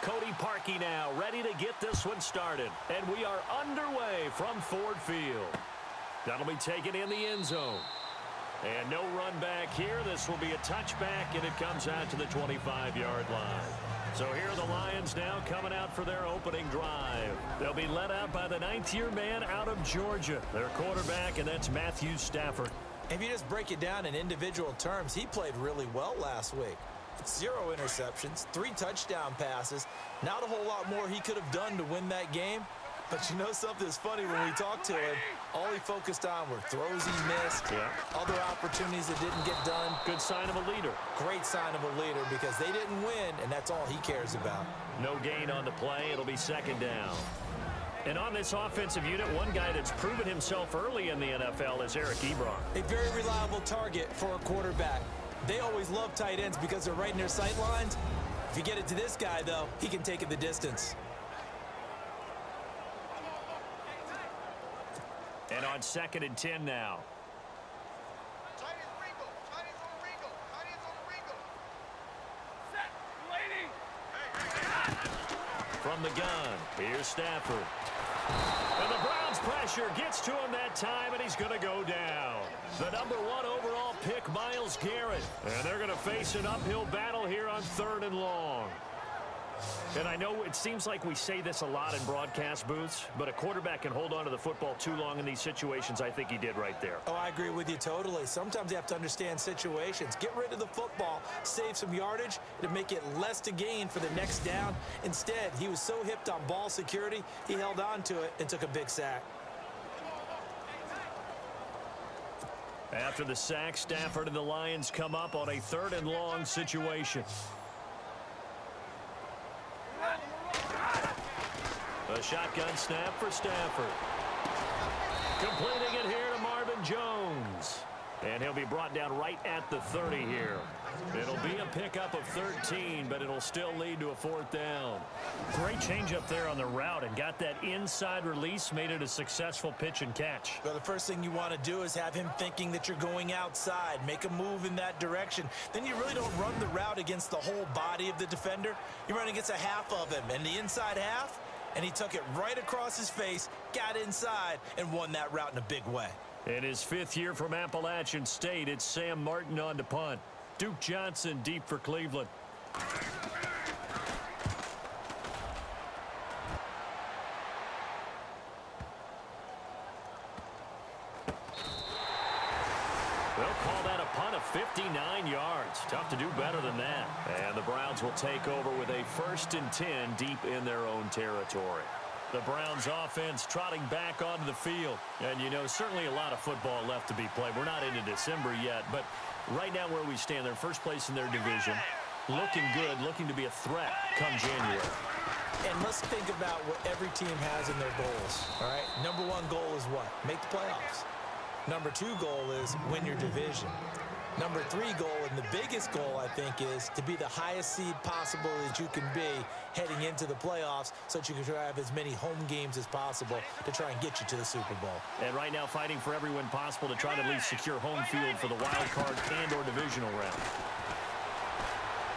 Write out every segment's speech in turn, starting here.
Cody Parkey now, ready to get this one started. And we are underway from Ford Field. That'll be taken in the end zone. And no run back here. This will be a touchback, and it comes out to the 25-yard line. So here are the Lions now coming out for their opening drive. They'll be led out by the ninth-year man out of Georgia, their quarterback, and that's Matthew Stafford. If you just break it down in individual terms, he played really well last week. 0 interceptions, 3 touchdown passes. Not a whole lot more he could have done to win that game. But you know something's funny, when we talked to him, all he focused on were throws he missed, other opportunities that didn't get done. Good sign of a leader. Great sign of a leader, because they didn't win, and that's all he cares about. No gain on the play. It'll be second down. And on this offensive unit, one guy that's proven himself early in the NFL is Eric Ebron. A very reliable target for a quarterback. They always love tight ends because they're right in their sight lines. If you get it to this guy, though, he can take it the distance. And on 2nd and 10 now. From the gun, here's Stafford. And the Browns pressure gets to him that time, and he's going to go down. The number 1 overall pick, Myles Garrett. And they're going to face an uphill battle here on 3rd and long. And I know it seems like we say this a lot in broadcast booths, but a quarterback can hold on to the football too long in these situations. I think he did right there. Oh, I agree with you totally. Sometimes you have to understand situations. Get rid of the football, save some yardage to make it less to gain for the next down. Instead, he was so hipped on ball security, he held on to it and took a big sack. After the sack, Stafford and the Lions come up on a 3rd and long situation. A shotgun snap for Stafford. Completing it here to Marvin Jones. And he'll be brought down right at the 30 here. It'll be a pickup of 13, but it'll still lead to a 4th down. Great change up there on the route and got that inside release, made it a successful pitch and catch. Well, the first thing you want to do is have him thinking that you're going outside. Make a move in that direction. Then you really don't run the route against the whole body of the defender. You run against a half of him, and the inside half, and he took it right across his face, got inside, and won that route in a big way. In his 5th year from Appalachian State, it's Sam Martin on to punt. Duke Johnson deep for Cleveland. They'll call that a punt of 59 yards. Tough to do better than that. And the Browns will take over with a 1st and 10 deep in their own territory. The Browns offense trotting back onto the field. And, you know, certainly a lot of football left to be played. We're not into December yet, but right now where we stand, they're first place in their division. Looking good, looking to be a threat come January. And let's think about what every team has in their goals, all right? Number 1 goal is what? Make the playoffs. Number 2 goal is win your division. Number 3 goal, and the biggest goal, I think, is to be the highest seed possible that you can be heading into the playoffs so that you can have as many home games as possible to try and get you to the Super Bowl. And right now fighting for every win possible to try to at least secure home field for the wild card and or divisional round.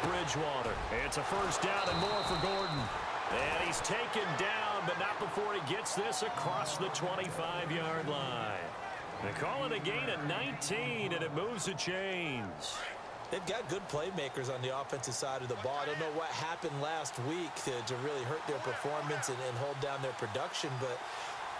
Bridgewater. It's a 1st down and more for Gordon. And he's taken down, but not before he gets this across the 25-yard line. They call it a gain of 19, and it moves the chains. They've got good playmakers on the offensive side of the ball. I don't know what happened last week to really hurt their performance and hold down their production, but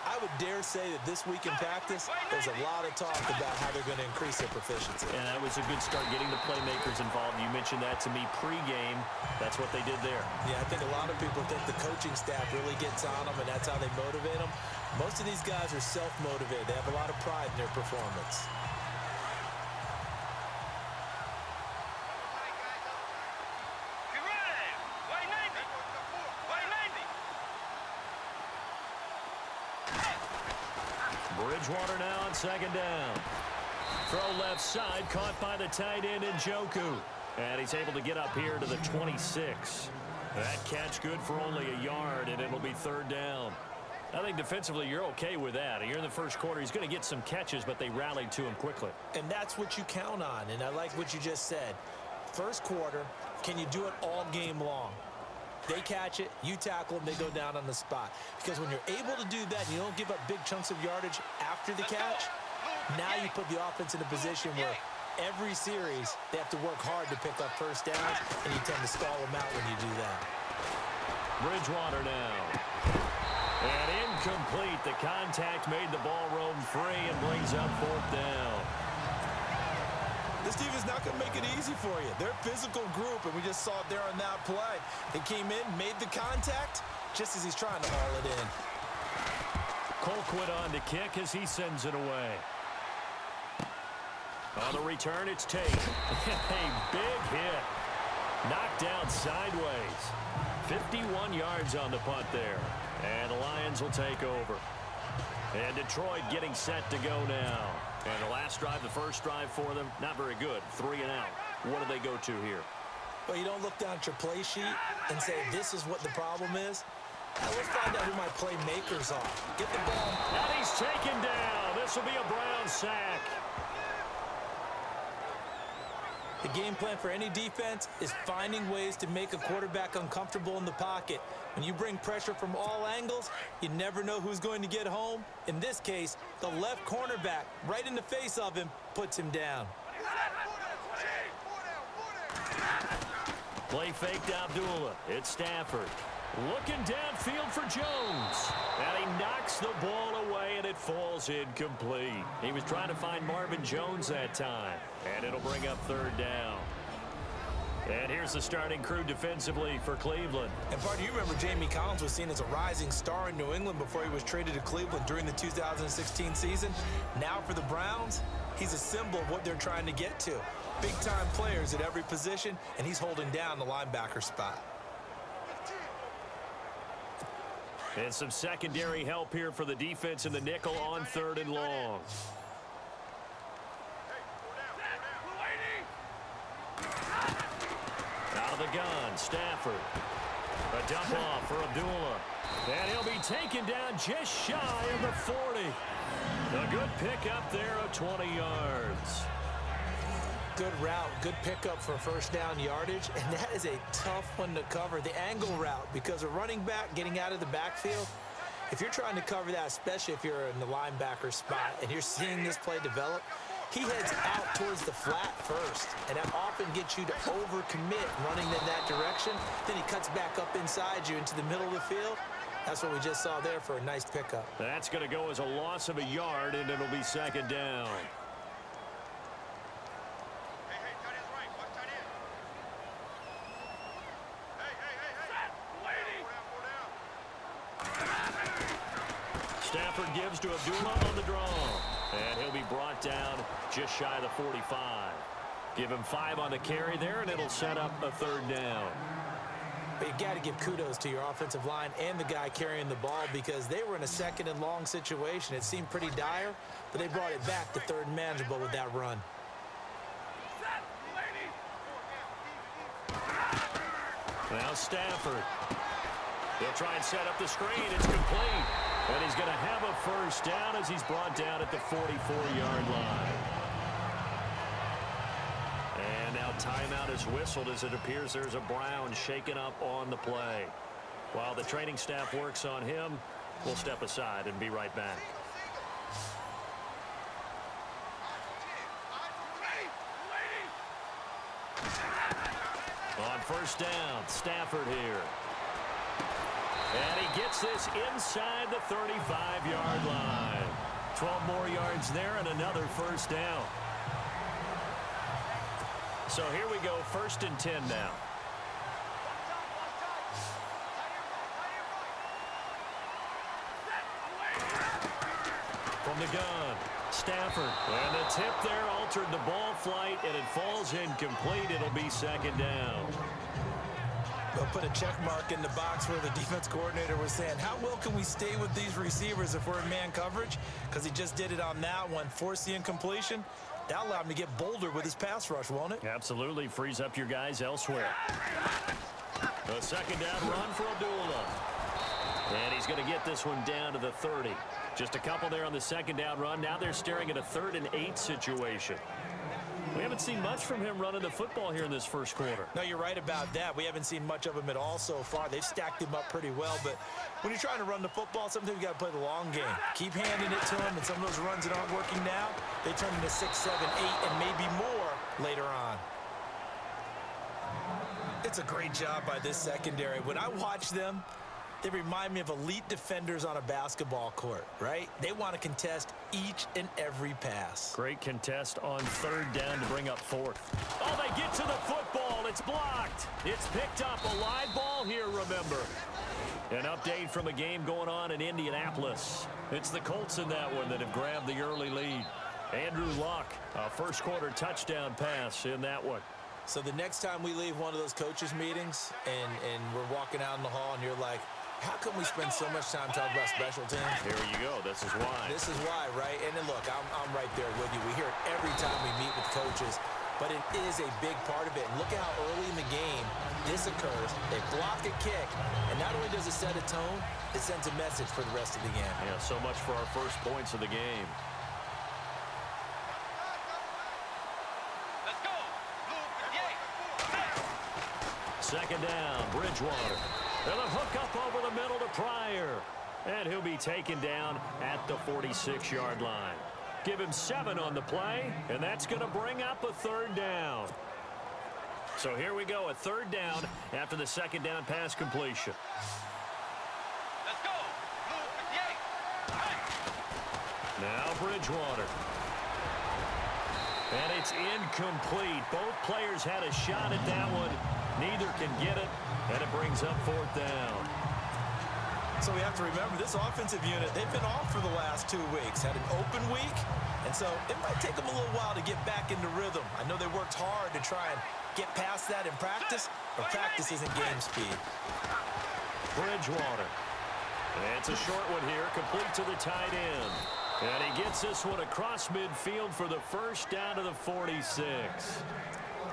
I would dare say that this week in practice, there's a lot of talk about how they're going to increase their proficiency. And that was a good start, getting the playmakers involved. You mentioned that to me pregame. That's what they did there. Yeah, I think a lot of people think the coaching staff really gets on them, and that's how they motivate them. Most of these guys are self-motivated. They have a lot of pride in their performance. Bridgewater now on 2nd down. Throw left side, caught by the tight end Njoku. And he's able to get up here to the 26. That catch good for only a yard, and it'll be 3rd down. I think defensively you're okay with that. Here in the first quarter, he's going to get some catches, but they rallied to him quickly. And that's what you count on, and I like what you just said. First quarter, can you do it all game long? They catch it, you tackle them, they go down on the spot. Because when you're able to do that and you don't give up big chunks of yardage after the catch, now you put the offense in a position where every series they have to work hard to pick up first downs, and you tend to stall them out when you do that. Bridgewater now. And incomplete. The contact made the ball roam free and brings up fourth down. This team is not going to make it easy for you. They're a physical group, and we just saw it there on that play. They came in, made the contact, just as he's trying to haul it in. Colquitt on to kick as he sends it away. On the return, it's Tate. A big hit. Knocked down sideways. 51 yards on the punt there. And the Lions will take over. And Detroit getting set to go now. And the last drive, the first drive for them, not very good. 3 and out. What do they go to here? Well, you don't look down at your play sheet and say, this is what the problem is. Now let's find out who my playmakers are. Get the ball. And he's taken down. This will be a Brown sack. The game plan for any defense is finding ways to make a quarterback uncomfortable in the pocket. When you bring pressure from all angles, you never know who's going to get home. In this case, the left cornerback, right in the face of him, puts him down. Play fake to Abdullah. It's Stafford. Looking downfield for Jones. And he knocks the ball away, and it falls incomplete. He was trying to find Marvin Jones that time. And it'll bring up third down. And here's the starting crew defensively for Cleveland. And, Bart, you remember Jamie Collins was seen as a rising star in New England before he was traded to Cleveland during the 2016 season. Now for the Browns, he's a symbol of what they're trying to get to. Big-time players at every position, and he's holding down the linebacker spot. And some secondary help here for the defense in the nickel on 3rd and long. Out of the gun, Stafford. A dump off for Abdullah. And he'll be taken down just shy of the 40. A good pickup there of 20 yards. Good route, good pickup for first down yardage, and that is a tough one to cover, the angle route, because a running back getting out of the backfield, if you're trying to cover that, especially if you're in the linebacker spot and you're seeing this play develop, he heads out towards the flat first, and that often gets you to overcommit running in that direction. Then he cuts back up inside you into the middle of the field. That's what we just saw there for a nice pickup. That's going to go as a loss of a yard, and it'll be second down. Stafford gives to Abdullah on the draw. And he'll be brought down just shy of the 45. Give him 5 on the carry there, and it'll set up a third down. But you got to give kudos to your offensive line and the guy carrying the ball, because they were in a 2nd and long situation. It seemed pretty dire, but they brought it back to 3rd and manageable with that run. Now Stafford. He'll try and set up the screen. It's complete. And he's going to have a first down as he's brought down at the 44-yard line. And now timeout is whistled as it appears there's a Brown shaken up on the play. While the training staff works on him, we'll step aside and be right back. On first down, Stafford here. And he gets this inside the 35-yard line. 12 more yards there and another first down. So here we go, 1st and 10 now. From the gun, Stafford. And the tip there altered the ball flight, and it falls incomplete. It'll be second down. They'll put a check mark in the box where the defense coordinator was saying, how well can we stay with these receivers if we're in man coverage? Because he just did it on that one, forced the incompletion. That'll allow him to get bolder with his pass rush, won't it? Absolutely. Frees up your guys elsewhere. A second down run for Abdullah. And he's going to get this one down to the 30. Just a couple there on the second down run. Now they're staring at a 3rd and 8 situation. We haven't seen much from him running the football here in this first quarter. No, you're right about that. We haven't seen much of him at all so far. They've stacked him up pretty well, but when you're trying to run the football, sometimes you got to play the long game. Keep handing it to him, and some of those runs that aren't working now, they turn into 6, 7, 8, and maybe more later on. It's a great job by this secondary. When I watch them, they remind me of elite defenders on a basketball court, right? They want to contest each and every pass. Great contest on third down to bring up fourth. Oh, they get to the football. It's blocked. It's picked up. A live ball here, remember. An update from a game going on in Indianapolis. It's the Colts in that one that have grabbed the early lead. Andrew Luck, a first quarter touchdown pass in that one. So the next time we leave one of those coaches meetings and we're walking out in the hall and you're like, how come we spend so much time talking about special teams? Here you go. This is why. This is why, right? And then look, I'm right there with you. We hear it every time we meet with coaches, but it is a big part of it. And look at how early in the game this occurs. They block a kick, and not only does it set a tone, it sends a message for the rest of the game. Yeah, so much for our first points of the game. Let's go. Second down, Bridgewater. And a hook up over the middle to Pryor. And he'll be taken down at the 46-yard line. Give him 7 on the play, and that's going to bring up a third down. So here we go, a third down after the second down pass completion. Let's go. Now Bridgewater. And it's incomplete. Both players had a shot at that one. Neither can get it, and it brings up fourth down. So we have to remember, this offensive unit, they've been off for the last 2 weeks. Had an open week, and so it might take them a little while to get back into rhythm. I know they worked hard to try and get past that in practice, but practice isn't game speed. Bridgewater. And it's a short one here, complete to the tight end. And he gets this one across midfield for the first down to the 46.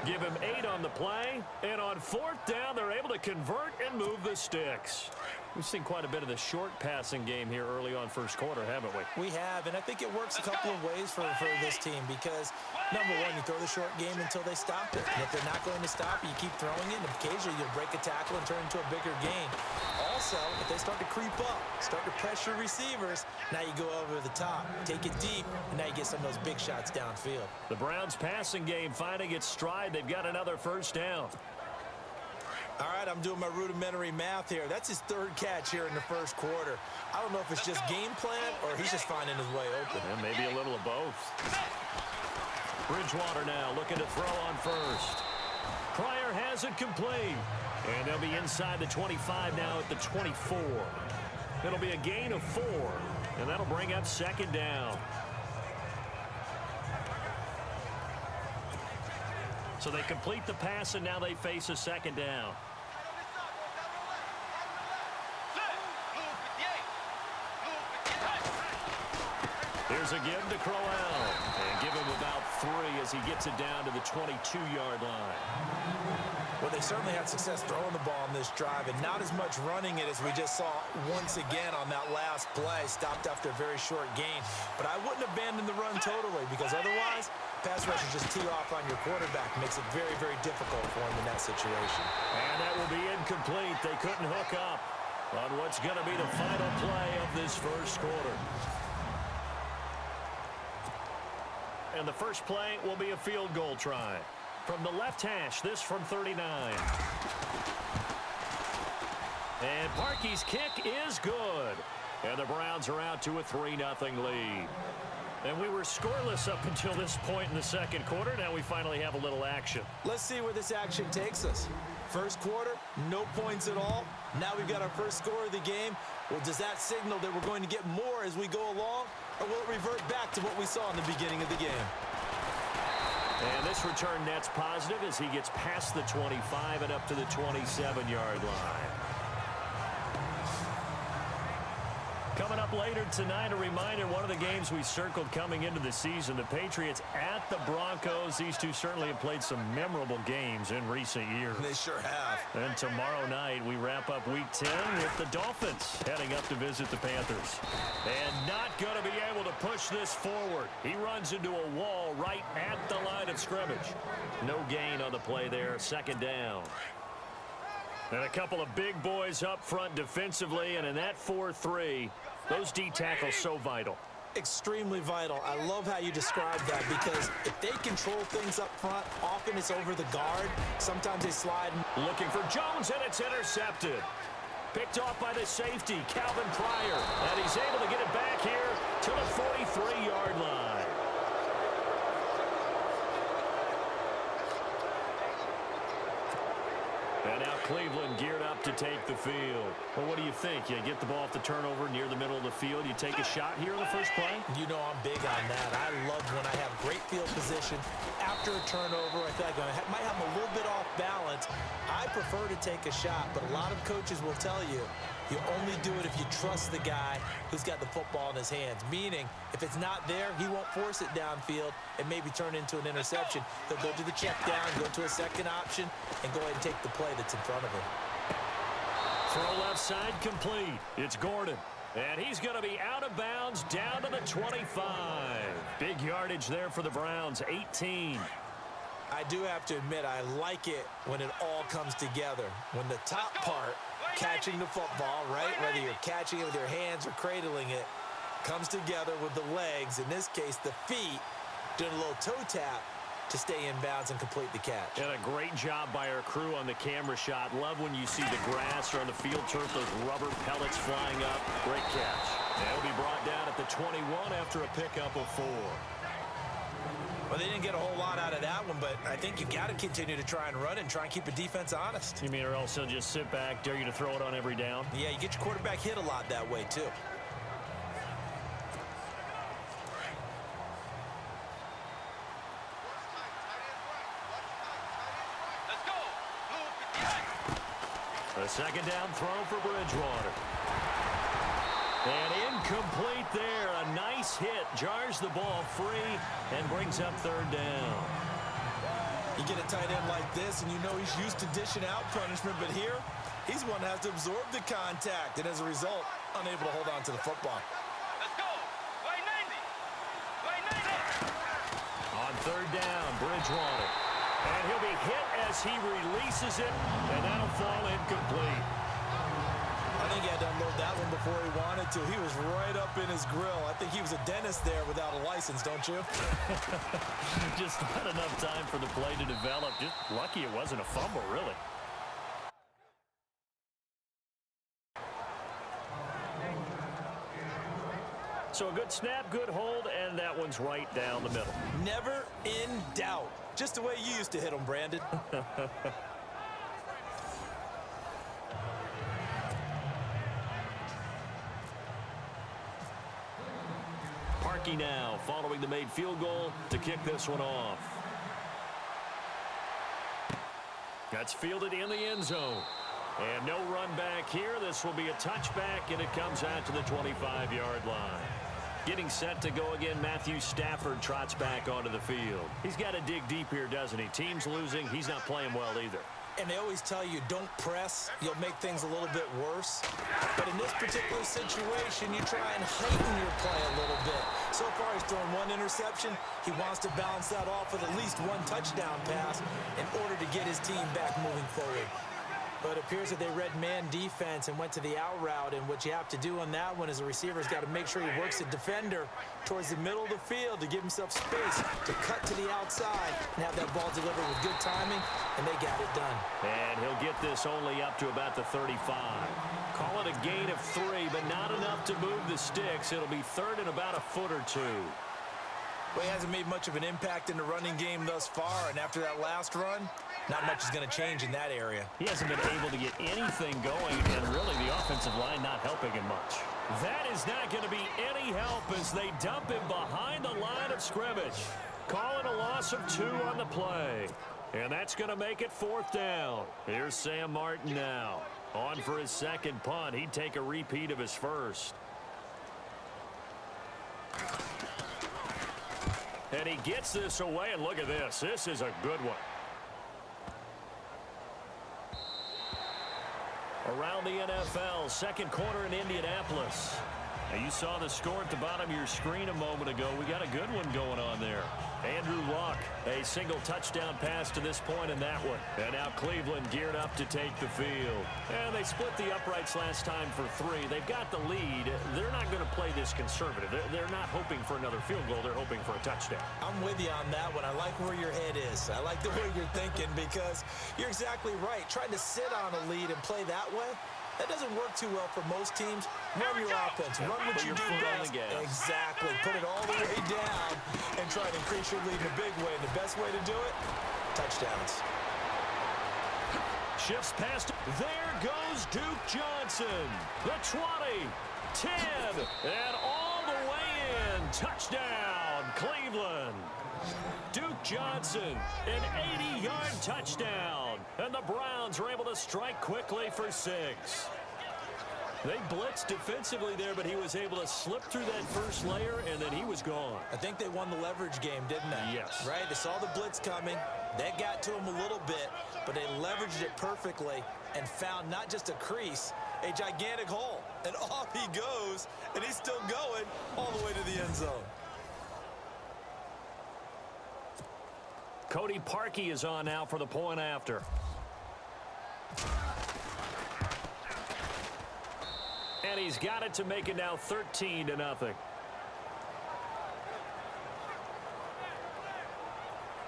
Give him 8 on the play, and on fourth down, they're able to convert and move the sticks. We've seen quite a bit of the short passing game here early on first quarter, haven't we? We have, and I think it works a couple of ways for this team because, number one, you throw the short game until they stop it. And if they're not going to stop it, you keep throwing it, and occasionally you'll break a tackle and turn into a bigger gain. Also, if they start to creep up, start to pressure receivers, now you go over the top, take it deep, and now you get some of those big shots downfield. The Browns' passing game finding its stride. They've got another first down. All right, I'm doing my rudimentary math here. That's his third catch here in the first quarter. I don't know if it's just game plan or he's just finding his way open. Yeah, maybe a little of both. Bridgewater now looking to throw on first. Pryor has it complete. And they'll be inside the 25 now at the 24. It'll be a gain of 4. And that'll bring up second down. So they complete the pass, and now they face a second down. Here's a give to Crowell. And give him about 3 as he gets it down to the 22-yard line. Well, they certainly had success throwing the ball on this drive and not as much running it as we just saw once again on that last play. Stopped after a very short gain. But I wouldn't abandon the run totally because otherwise, pass rushers just tee off on your quarterback. Makes it very, very difficult for him in that situation. And that will be incomplete. They couldn't hook up on what's going to be the final play of this first quarter. And the first play will be a field goal try. From the left hash, this from 39. And Parkey's kick is good. And the Browns are out to a 3-0 lead. And we were scoreless up until this point in the second quarter. Now we finally have a little action. Let's see where this action takes us. First quarter, no points at all. Now we've got our first score of the game. Well, does that signal that we're going to get more as we go along? Or will it revert back to what we saw in the beginning of the game? And this return net's positive as he gets past the 25 and up to the 27-yard line. Coming up later tonight, a reminder, one of the games we circled coming into the season, the Patriots at the Broncos. These two certainly have played some memorable games in recent years. They sure have. And tomorrow night, we wrap up Week 10 with the Dolphins heading up to visit the Panthers. And not going to be able to push this forward. He runs into a wall right at the line of scrimmage. No gain on the play there, second down. And a couple of big boys up front defensively, and in that 4-3, those D tackles so vital. Extremely vital. I love how you describe that, because if they control things up front, often it's over the guard. Sometimes they slide. Looking for Jones, and it's intercepted. Picked off by the safety, Calvin Pryor. And he's able to get it back here to the 43-yard line. And now Cleveland geared up to take the field. Well, what do you think? You get the ball off the turnover near the middle of the field. You take a shot here in the first play? You know I'm big on that. I love when I have great field position. After a turnover, I feel like I might have a little bit off balance. I prefer to take a shot, but a lot of coaches will tell you, you only do it if you trust the guy who's got the football in his hands. Meaning, if it's not there, he won't force it downfield and maybe turn into an interception. He'll go to the check down, go to a second option, and go ahead and take the play that's in front of him. Throw left side complete. It's Gordon. And he's going to be out of bounds down to the 25. Big yardage there for the Browns, 18. I do have to admit, I like it when it all comes together. When the top part, catching the football, right, whether you're catching it with your hands or cradling it, comes together with the legs, in this case the feet, doing a little toe tap to stay in bounds and complete the catch. And a great job by our crew on the camera shot. Love when you see the grass or on the field turf, those rubber pellets flying up. Great catch. And it'll be brought down at the 21 after a pickup of 4. Well, they didn't get a whole lot out of that one, but I think you got to continue to try and run and try and keep the defense honest. You mean or else they'll just sit back, dare you to throw it on every down? Yeah, you get your quarterback hit a lot that way, too. Let's go. A second down throw for Bridgewater. And incomplete there. A nice hit. Jars the ball free and brings up third down. You get a tight end like this, and you know he's used to dishing out punishment, but here, he's one that has to absorb the contact, and as a result, unable to hold on to the football. Let's go. Play 90. Play 90. On third down, Bridgewater. And he'll be hit as he releases it, and that'll fall incomplete. I think he had to unload that one before he wanted to. He was right up in his grill. I think he was a dentist there without a license, don't you? Just not enough time for the play to develop. Just lucky it wasn't a fumble, really. So a good snap, good hold, and that one's right down the middle. Never in doubt. Just the way you used to hit them, Brandon. Parkey now following the made field goal to kick this one off. That's fielded in the end zone. And no run back here. This will be a touchback, and it comes out to the 25-yard line. Getting set to go again, Matthew Stafford trots back onto the field. He's got to dig deep here, doesn't he? Team's losing. He's not playing well either. And they always tell you, don't press. You'll make things a little bit worse. But in this particular situation, you try and heighten your play a little bit. So far, he's thrown one interception. He wants to balance that off with at least one touchdown pass in order to get his team back moving forward. But it appears that they read man defense and went to the out route, and what you have to do on that one is the receiver's got to make sure he works the defender towards the middle of the field to give himself space to cut to the outside and have that ball delivered with good timing, and they got it done. And he'll get this only up to about the 35. Call it a gain of 3, but not enough to move the sticks. It'll be third and about a foot or 2. Well, he hasn't made much of an impact in the running game thus far, and after that last run, not much is going to change in that area. He hasn't been able to get anything going, and really the offensive line not helping him much. That is not going to be any help as they dump him behind the line of scrimmage. Calling a loss of 2 on the play. And that's going to make it fourth down. Here's Sam Martin now. On for his second punt. He'd take a repeat of his first. And he gets this away, and look at this. This is a good one. Around the NFL, second quarter in Indianapolis. Now, you saw the score at the bottom of your screen a moment ago. We got a good one going on there. Andrew Luck, a single touchdown pass to this point in that one. And now Cleveland geared up to take the field. And they split the uprights last time for 3. They've got the lead. They're not going to play this conservative. They're not hoping for another field goal. They're hoping for a touchdown. I'm with you on that one. I like where your head is. I like the way you're thinking because you're exactly right. Trying to sit on a lead and play that way, that doesn't work too well for most teams. Run your offense. Run what you do best. Exactly. Put it all the way down and try to increase your lead in a big way. And the best way to do it, touchdowns. Shifts past. There goes Duke Johnson. The 20, 10, and all the way in. Touchdown, Cleveland. Duke Johnson, an 80-yard touchdown. And the Browns are able to strike quickly for 6. They blitzed defensively there, but he was able to slip through that first layer, and then he was gone. I think they won the leverage game, didn't they? Yes. Right? They saw the blitz coming. That got to him a little bit, but they leveraged it perfectly and found not just a crease, a gigantic hole. And off he goes, and he's still going all the way to the end zone. Cody Parkey is on now for the point after. And he's got it to make it now 13-0.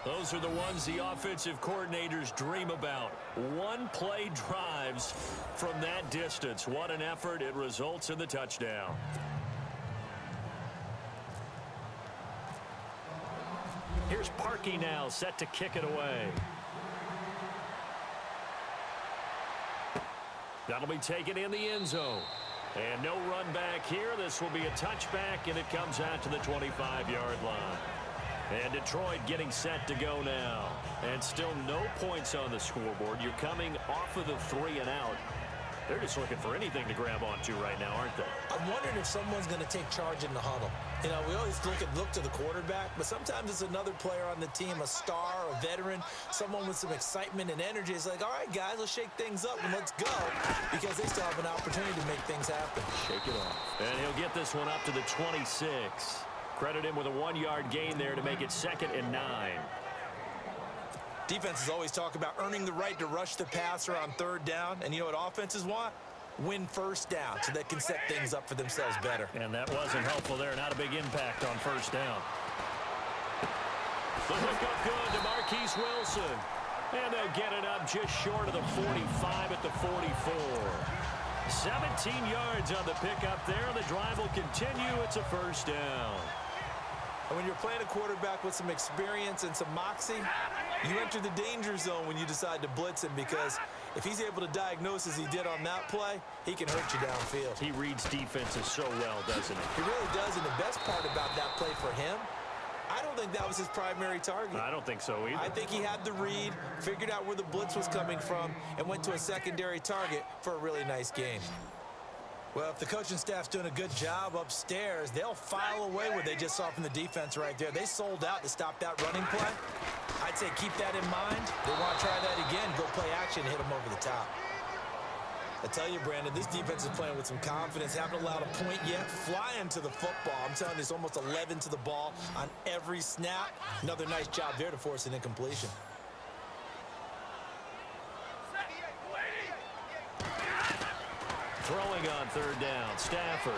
Those are the ones the offensive coordinators dream about. One-play drives from that distance. What an effort. It results in the touchdown. Here's Parkey now, set to kick it away. That'll be taken in the end zone. And no run back here. This will be a touchback, and it comes out to the 25-yard line. And Detroit getting set to go now. And still no points on the scoreboard. You're coming off of the 3 and out. They're just looking for anything to grab onto right now, aren't they? I'm wondering if someone's going to take charge in the huddle. You know, we always look to the quarterback, but sometimes it's another player on the team, a star, a veteran, someone with some excitement and energy. It's like, all right, guys, let's shake things up and let's go, because they still have an opportunity to make things happen. Shake it off. And he'll get this one up to the 26. Credit him with a 1-yard gain there to make it 2nd and 9. Defenses always talk about earning the right to rush the passer on 3rd down, and you know what offenses want? Win 1st down so they can set things up for themselves better. And that wasn't helpful there. Not a big impact on 1st down. The hookup good to Marquise Wilson. And they'll get it up just short of the 45 at the 44. 17 yards on the pickup there. The drive will continue. It's a 1st down. And when you're playing a quarterback with some experience and some moxie, you enter the danger zone when you decide to blitz him, because if he's able to diagnose as he did on that play, he can hurt you downfield. He reads defenses so well, doesn't he? He really does, and the best part about that play for him, I don't think that was his primary target. I don't think so either. I think he had the read, figured out where the blitz was coming from, and went to a secondary target for a really nice game. Well, if the coaching staff's doing a good job upstairs, they'll file away what they just saw from the defense right there. They sold out to stop that running play. I'd say keep that in mind. They want to try that again, go play action, hit them over the top. I tell you, Brandon, this defense is playing with some confidence. Haven't allowed a point yet. Flying to the football. I'm telling you, it's almost 11 to the ball on every snap. Another nice job there to force an incompletion. Throwing on 3rd down, Stafford.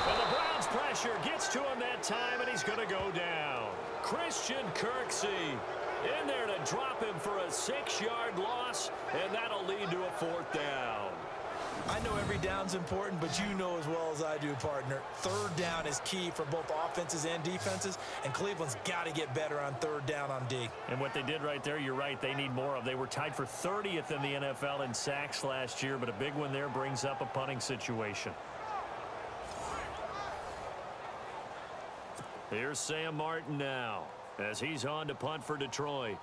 And the Browns pressure gets to him that time, and he's going to go down. Christian Kirksey in there to drop him for a 6-yard loss, and that'll lead to a 4th down. I know every down's important, but you know as well as I do, partner, 3rd down is key for both offenses and defenses, and Cleveland's got to get better on 3rd down on D. And what they did right there, you're right, they need more of. They were tied for 30th in the NFL in sacks last year, but a big one there brings up a punting situation. Here's Sam Martin now as he's on to punt for Detroit.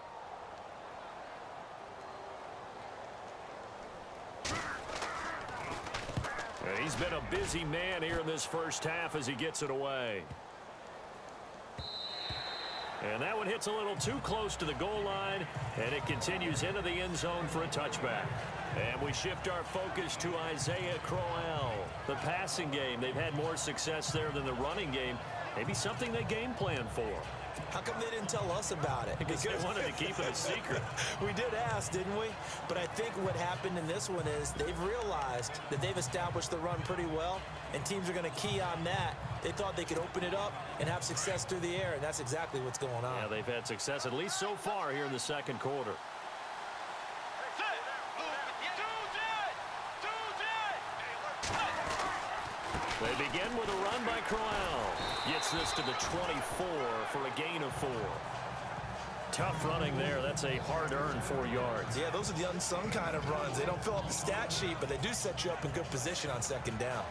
And he's been a busy man here in this 1st half as he gets it away. And that one hits a little too close to the goal line, and it continues into the end zone for a touchback. And we shift our focus to Isaiah Crowell. The passing game, they've had more success there than the running game. Maybe something they game plan for. How come they didn't tell us about it? Because they wanted to keep it a secret. We did ask, didn't we? But I think what happened in this one is they've realized that they've established the run pretty well, and teams are going to key on that. They thought they could open it up and have success through the air, and that's exactly what's going on. Yeah, they've had success at least so far here in the second quarter. They begin with a run by Crowell. Gets this to the 24 for a gain of 4. Tough running there. That's a hard-earned 4 yards. Yeah, those are the unsung kind of runs. They don't fill up the stat sheet, but they do set you up in good position on second down.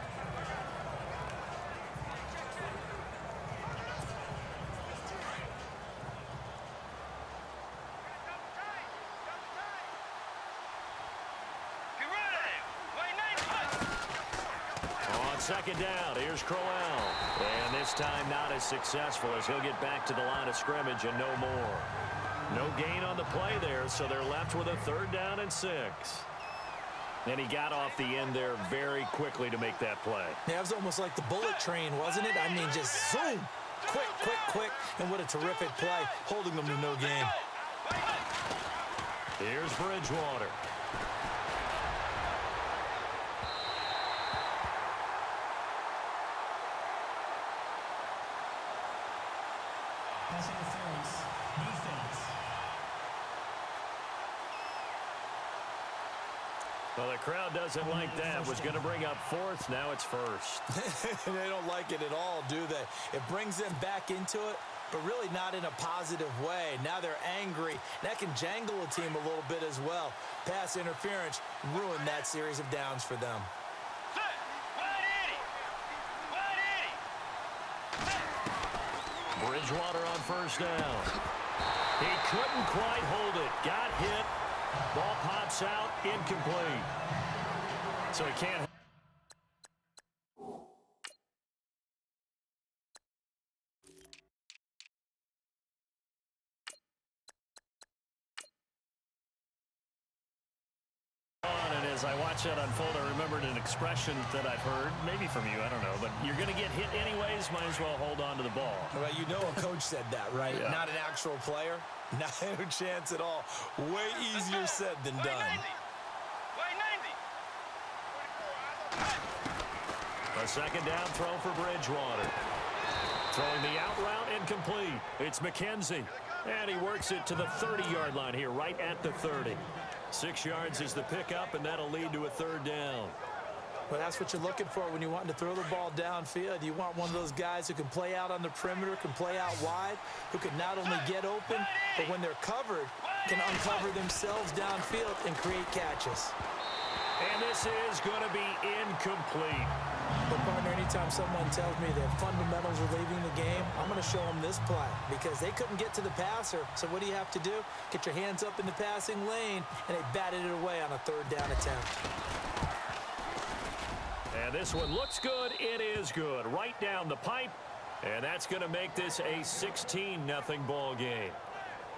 Second down, here's Crowell. And this time not as successful as he'll get back to the line of scrimmage and no more. No gain on the play there, so they're left with a 3rd down and 6. And he got off the end there very quickly to make that play. Yeah, it was almost like the bullet train, wasn't it? I mean, just zoom. Quick, quick, quick. And what a terrific play, holding them to no gain. Here's Bridgewater. Well, the crowd doesn't like that. Was going to bring up 4th. Now it's 1st. They don't like it at all, do they? It brings them back into it, but really not in a positive way. Now they're angry. That can jangle a team a little bit as well. Pass interference ruined that series of downs for them. Bridgewater on 1st down. He couldn't quite hold it. Got hit. Ball pops out. Incomplete. So he can't. And as I watch that unfold, I remembered an expression that I've heard, maybe from you, I don't know, but you're going to get hit anyways, might as well hold on to the ball. Well, you know a coach said that, right? Yeah. Not an actual player. Not a chance at all. Way easier said than done. A 2nd down throw for Bridgewater. Throwing the out route incomplete. It's McKenzie. And he works it to the 30-yard line here, right at the 30. 6 yards is the pickup, and that'll lead to a 3rd down. Well, that's what you're looking for when you want to throw the ball downfield. You want one of those guys who can play out on the perimeter, can play out wide, who can not only get open, but when they're covered, can uncover themselves downfield and create catches. And this is going to be incomplete. But, partner, anytime someone tells me their fundamentals are leaving the game, I'm going to show them this play because they couldn't get to the passer. So what do you have to do? Get your hands up in the passing lane, and they batted it away on a 3rd down attempt. And this one looks good. It is good. Right down the pipe. And that's going to make this a 16-0 ball game.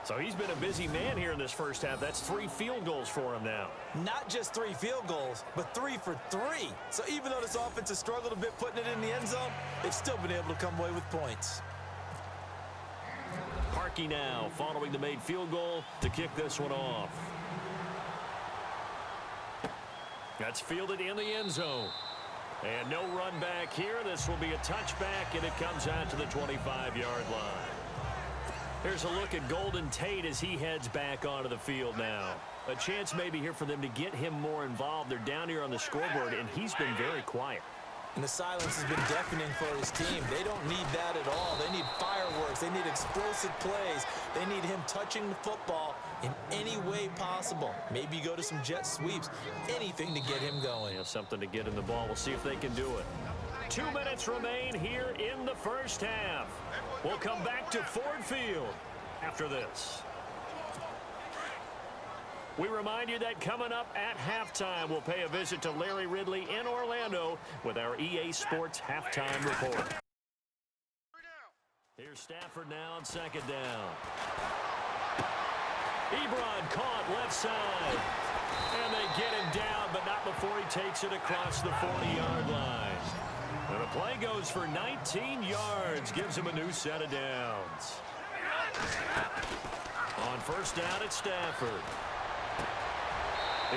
So he's been a busy man here in this first half. That's 3 field goals for him now. Not just 3 field goals, but 3 for 3. So even though this offense has struggled a bit putting it in the end zone, they've still been able to come away with points. Parkey now following the made field goal to kick this one off. That's fielded in the end zone. And no run back here. This will be a touchback, and it comes out to the 25-yard line. Here's a look at Golden Tate as he heads back onto the field now. A chance maybe here for them to get him more involved. They're down here on the scoreboard, and he's been very quiet. And the silence has been deafening for his team. They don't need that at all. They need fireworks. They need explosive plays. They need him touching the football in any way possible. Maybe go to some jet sweeps. Anything to get him going. Yeah, something to get in the ball. We'll see if they can do it. 2 minutes remain here in the first half. We'll come back to Ford Field after this. We remind you that coming up at halftime, we'll pay a visit to Larry Ridley in Orlando with our EA Sports Halftime Report. Here's Stafford now on second down. Ebron caught left side. And they get him down, but not before he takes it across the 40-yard line. And the play goes for 19 yards, gives him a new set of downs. On first down, it's Stafford.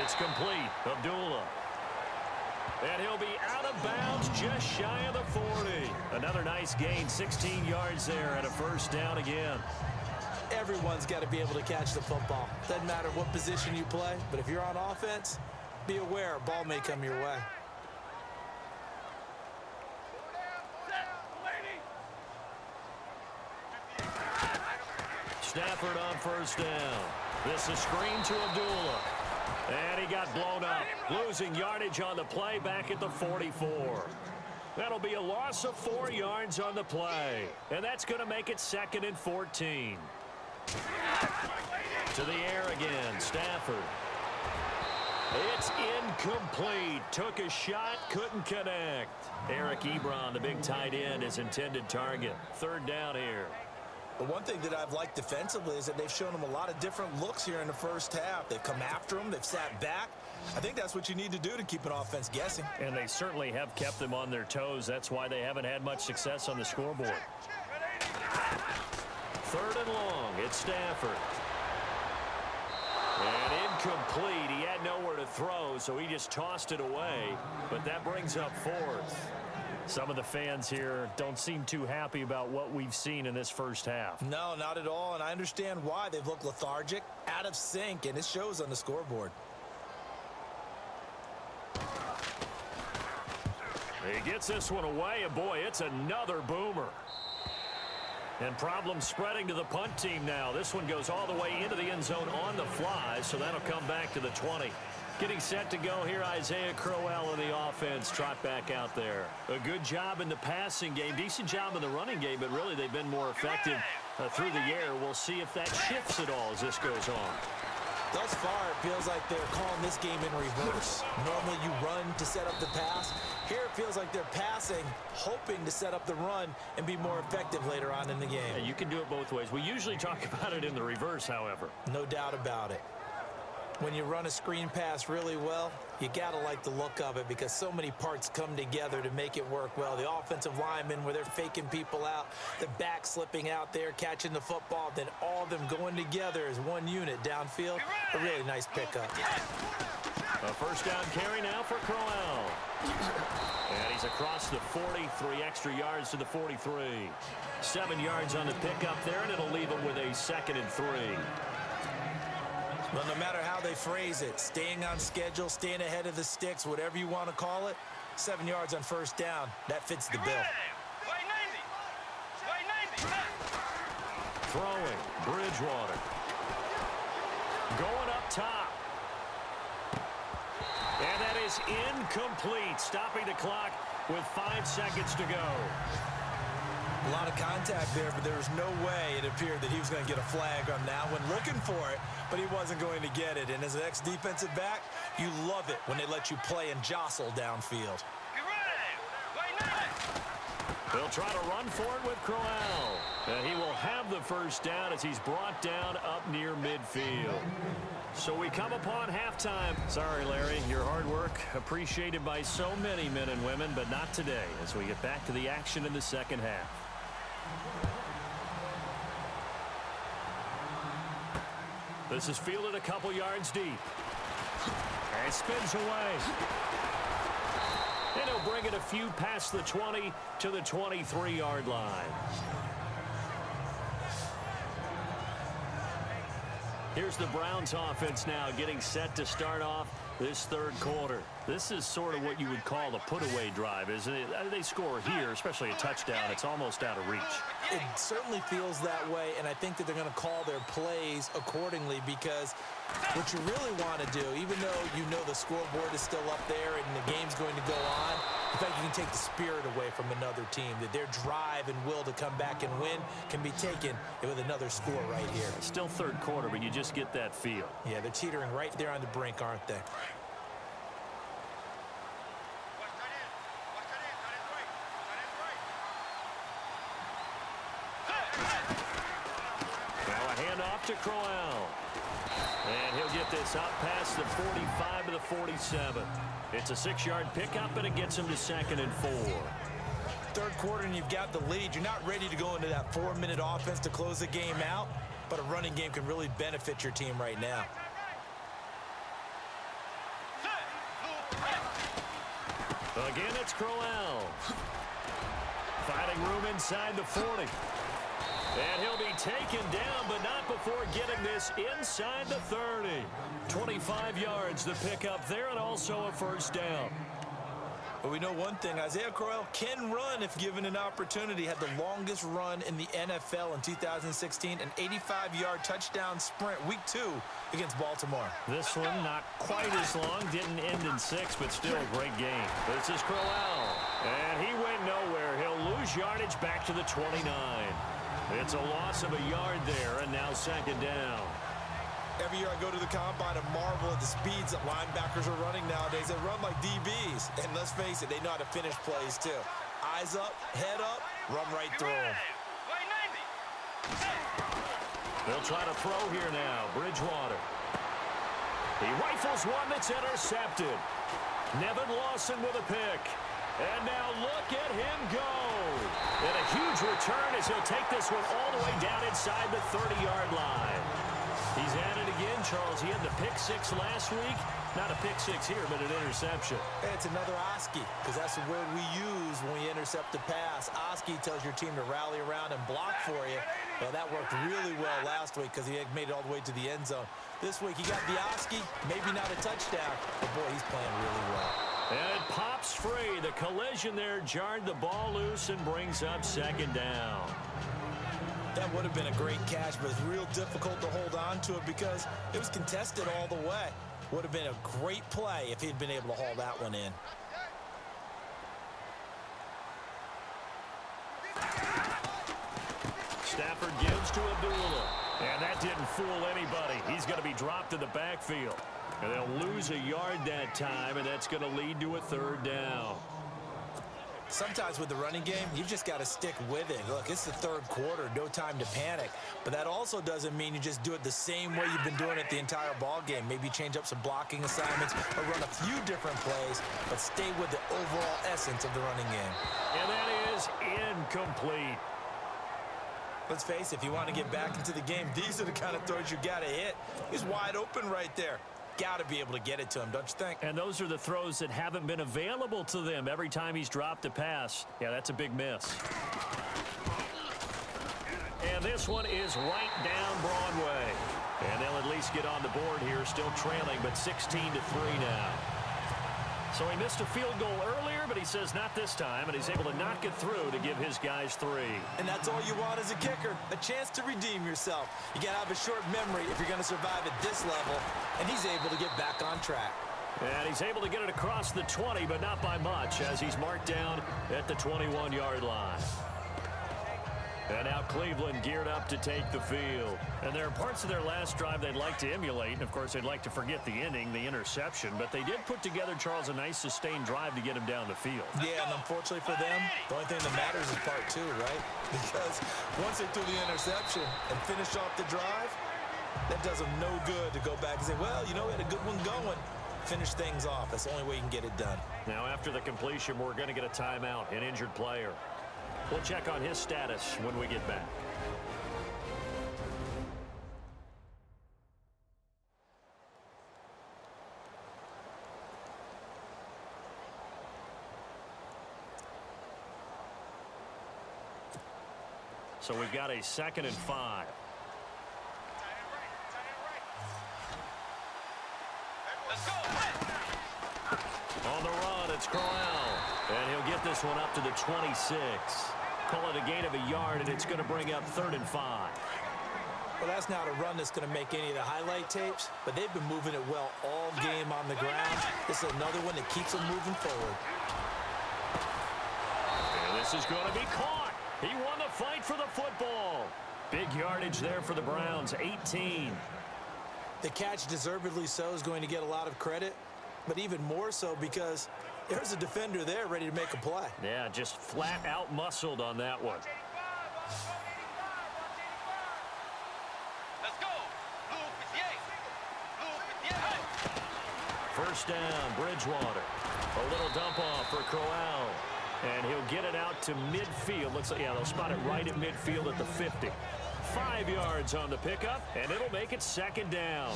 It's complete. Abdullah. And he'll be out of bounds just shy of the 40. Another nice gain, 16 yards there and a first down again. Everyone's got to be able to catch the football. Doesn't matter what position you play, but if you're on offense, be aware a ball may come your way. Stafford on first down. This is screen to Abdullah. And he got blown up. Losing yardage on the play back at the 44. That'll be a loss of 4 yards on the play. And that's going to make it 2nd and 14. To the air again, Stafford. It's incomplete. Took a shot, couldn't connect. Eric Ebron, the big tight end, his intended target. Third down here. But one thing that I've liked defensively is that they've shown them a lot of different looks here in the first half. They've come after them. They've sat back. I think that's what you need to do to keep an offense guessing. And they certainly have kept them on their toes. That's why they haven't had much success on the scoreboard. Third and long. It's Stafford. And incomplete. He had nowhere to throw, so he just tossed it away. But that brings up fourth. Some of the fans here don't seem too happy about what we've seen in this first half. No, not at all, and I understand why. They've looked lethargic, out of sync, and it shows on the scoreboard. He gets this one away, and boy, it's another boomer. And problems spreading to the punt team now. This one goes all the way into the end zone on the fly, so that'll come back to the 20. Getting set to go here, Isaiah Crowell in the offense. Trot back out there. A good job in the passing game. Decent job in the running game, but really they've been more effective through the air. We'll see if that shifts at all as this goes on. Thus far, it feels like they're calling this game in reverse. Normally you run to set up the pass. Here it feels like they're passing, hoping to set up the run and be more effective later on in the game. Yeah, you can do it both ways. We usually talk about it in the reverse, however. No doubt about it. When you run a screen pass really well, you got to like the look of it because so many parts come together to make it work well. The offensive linemen where they're faking people out, the back slipping out there, catching the football, then all of them going together as one unit downfield. A really nice pickup. A first down carry now for Crowell. And he's across the 40, 3 extra yards to the 43. 7 yards on the pickup there, and it'll leave him with a 2nd and 3. Well, no matter how they phrase it, staying on schedule, staying ahead of the sticks, whatever you want to call it, 7 yards on first down, that fits the bill. Throwing, Bridgewater. Going up top. And that is incomplete, stopping the clock with 5 seconds to go. A lot of contact there, but there was no way it appeared that he was going to get a flag on that one. Looking for it, but he wasn't going to get it. And as an ex-defensive back, you love it when they let you play and jostle downfield. They'll try to run for it with Crowell. And he will have the first down as he's brought down up near midfield. So we come upon halftime. Sorry, Larry, your hard work appreciated by so many men and women, but not today as we get back to the action in the second half. This is fielded a couple yards deep. And spins away. And he'll bring it a few past the 20 to the 23-yard line. Here's the Browns offense now getting set to start off this third quarter. This is sort of what you would call a put-away drive, isn't it? They score here, especially a touchdown. It's almost out of reach. It certainly feels that way, and I think that they're going to call their plays accordingly because what you really want to do, even though you know the scoreboard is still up there and the game's going to go on, in fact, you can take the spirit away from another team, that their drive and will to come back and win can be taken with another score right here. Still third quarter, but you just get that feel. Yeah, they're teetering right there on the brink, aren't they? to Crowell. And he'll get this up past the 45 to the 47. It's a 6-yard pickup, and it gets him to 2nd and 4. Third quarter, and you've got the lead. You're not ready to go into that 4-minute offense to close the game out, but a running game can really benefit your team right now. Again, it's Crowell. Finding room inside the 40. And he'll be taken down, but not before getting this inside the 30. 25 yards the pickup there, and also a first down. But we know one thing, Isaiah Crowell can run if given an opportunity. Had the longest run in the NFL in 2016, an 85-yard touchdown sprint, week 2 against Baltimore. This one not quite as long, didn't end in 6, but still a great game. This is Crowell, and he went nowhere. He'll lose yardage back to the 29. It's a loss of a yard there, and now 2nd down. Every year I go to the combine and marvel at the speeds that linebackers are running nowadays. They run like DBs. And let's face it, they know how to finish plays too. Eyes up, head up, run right through them. They'll try to throw here now. Bridgewater. He rifles one that's intercepted. Nevin Lawson with a pick. And now look at him go. And a huge return as he'll take this one all the way down inside the 30-yard line. He's at it again, Charles. He had the pick 6 last week. Not a pick 6 here, but an interception. Hey, it's another Oski, because that's the word we use when we intercept the pass. Oski tells your team to rally around and block for you. Well, that worked really well last week because he had made it all the way to the end zone. This week, he got the Oski, maybe not a touchdown, but boy, he's playing really well. And it pops free. The collision there jarred the ball loose and brings up 2nd down. That would have been a great catch, but it's real difficult to hold on to it because it was contested all the way. Would have been a great play if he'd been able to haul that one in. Stafford gives to Abdullah. And that didn't fool anybody. He's going to be dropped in the backfield. And they'll lose a yard that time, and that's going to lead to a 3rd down. Sometimes with the running game, you just got to stick with it. Look, it's the 3rd quarter, no time to panic. But that also doesn't mean you just do it the same way you've been doing it the entire ball game. Maybe change up some blocking assignments or run a few different plays, but stay with the overall essence of the running game. And that is incomplete. Let's face it, if you want to get back into the game, these are the kind of throws you got to hit. He's wide open right there. Got to be able to get it to him, don't you think? And those are the throws that haven't been available to them every time he's dropped a pass. Yeah, that's a big miss. And this one is right down Broadway. And they'll at least get on the board here, still trailing, but 16-3 now. So he missed a field goal earlier, but he says not this time, and he's able to knock it through to give his guys 3. And that's all you want as a kicker, a chance to redeem yourself. You got to have a short memory if you're going to survive at this level, and he's able to get back on track. And he's able to get it across the 20, but not by much, as he's marked down at the 21-yard line. And now Cleveland geared up to take the field. And there are parts of their last drive they'd like to emulate. And, of course, they'd like to forget the ending, the interception. But they did put together, Charles, a nice sustained drive to get him down the field. Yeah, and unfortunately for them, the only thing that matters is part 2, right? Because once they threw the interception and finished off the drive, that does them no good to go back and say, well, you know, we had a good one going. Finish things off. That's the only way you can get it done. Now, after the completion, we're going to get a timeout, an injured player. We'll check on his status when we get back. So we've got a 2nd and 5. Let's go. On the run, it's Crowell. And he'll get this one up to the 26. Call it a gain of a yard, and it's going to bring up 3rd and 5. Well, that's not a run that's going to make any of the highlight tapes, but they've been moving it well all game on the ground. This is another one that keeps them moving forward. And this is going to be caught. He won the fight for the football. Big yardage there for the Browns, 18. The catch, deservedly so, is going to get a lot of credit, but even more so because there's a defender there ready to make a play. Yeah, just flat out muscled on that one. Let's go. First down, Bridgewater. A little dump off for Crowell. And he'll get it out to midfield. Looks like, yeah, they'll spot it right at midfield at the 50. 5 yards on the pickup, and it'll make it second down.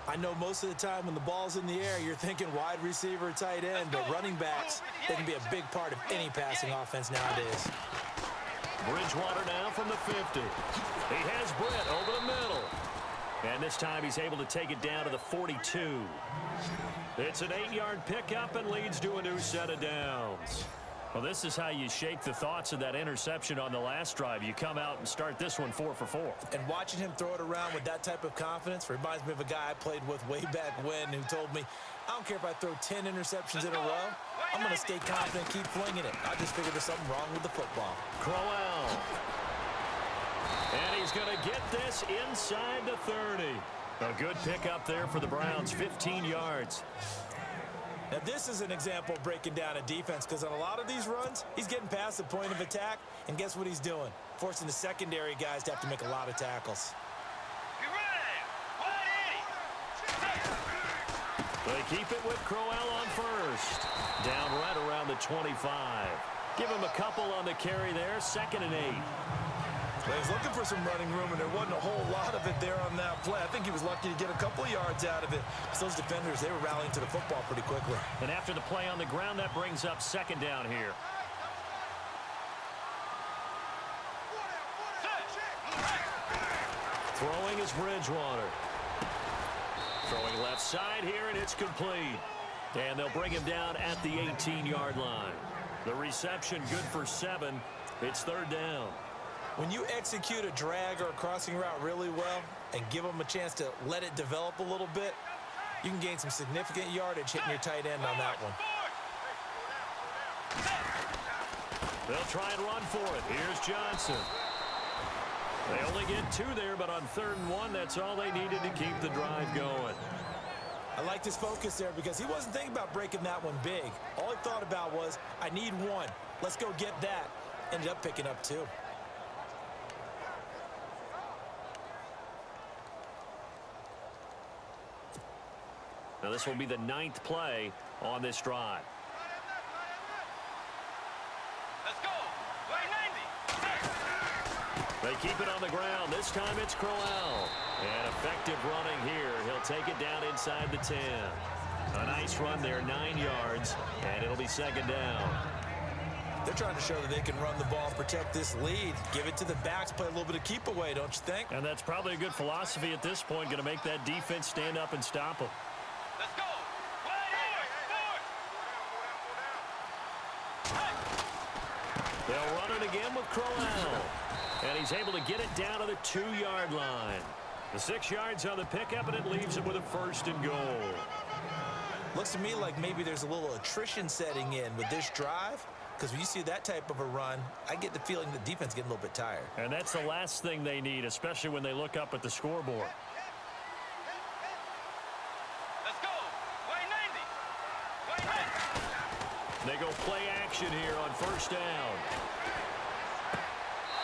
I know most of the time when the ball's in the air, you're thinking wide receiver, tight end, but running backs, they can be a big part of any passing offense nowadays. Bridgewater now from the 50. He has Britt over the middle. And this time he's able to take it down to the 42. It's an 8-yard pickup and leads to a new set of downs. Well, this is how you shake the thoughts of that interception on the last drive. You come out and start this one 4 for 4. And watching him throw it around with that type of confidence reminds me of a guy I played with way back when who told me, I don't care if I throw 10 interceptions in a row, I'm going to stay confident, keep flinging it. I just figured there's something wrong with the football. Crowell. And he's going to get this inside the 30. A good pickup there for the Browns, 15 yards. Now, this is an example of breaking down a defense because on a lot of these runs, he's getting past the point of attack, and guess what he's doing? Forcing the secondary guys to have to make a lot of tackles. They keep it with Crowell on first. Down right around the 25. Give him a couple on the carry there, 2nd and 8. Well, he's looking for some running room, and there wasn't a whole lot of it there on that play. I think he was lucky to get a couple of yards out of it. So those defenders, they were rallying to the football pretty quickly. And after the play on the ground, that brings up 2nd down here. Throwing is Bridgewater. Throwing left side here, and it's complete. And they'll bring him down at the 18-yard line. The reception good for 7. It's 3rd down. When you execute a drag or a crossing route really well and give them a chance to let it develop a little bit, you can gain some significant yardage hitting your tight end on that one. They'll try and run for it. Here's Johnson. They only get 2 there, but on 3rd and 1, that's all they needed to keep the drive going. I like his focus there because he wasn't thinking about breaking that one big. All he thought about was, I need 1. Let's go get that. Ended up picking up 2. Now this will be the 9th play on this drive. Let's go. Play 90. They keep it on the ground. This time it's Crowell. And effective running here. He'll take it down inside the 10. A nice run there, 9 yards, and it'll be 2nd down. They're trying to show that they can run the ball and protect this lead. Give it to the backs, play a little bit of keep away, don't you think? And that's probably a good philosophy at this point, going to make that defense stand up and stop them. Let's go. They'll run it again with Crowell. And he's able to get it down to the 2-yard line. The 6 yards on the pickup, and it leaves him with a 1st and goal. Looks to me like maybe there's a little attrition setting in with this drive. Because when you see that type of a run, I get the feeling the defense getting a little bit tired. And that's the last thing they need, especially when they look up at the scoreboard. Let's go. Play 90. Play 90. They go play action here on 1st down.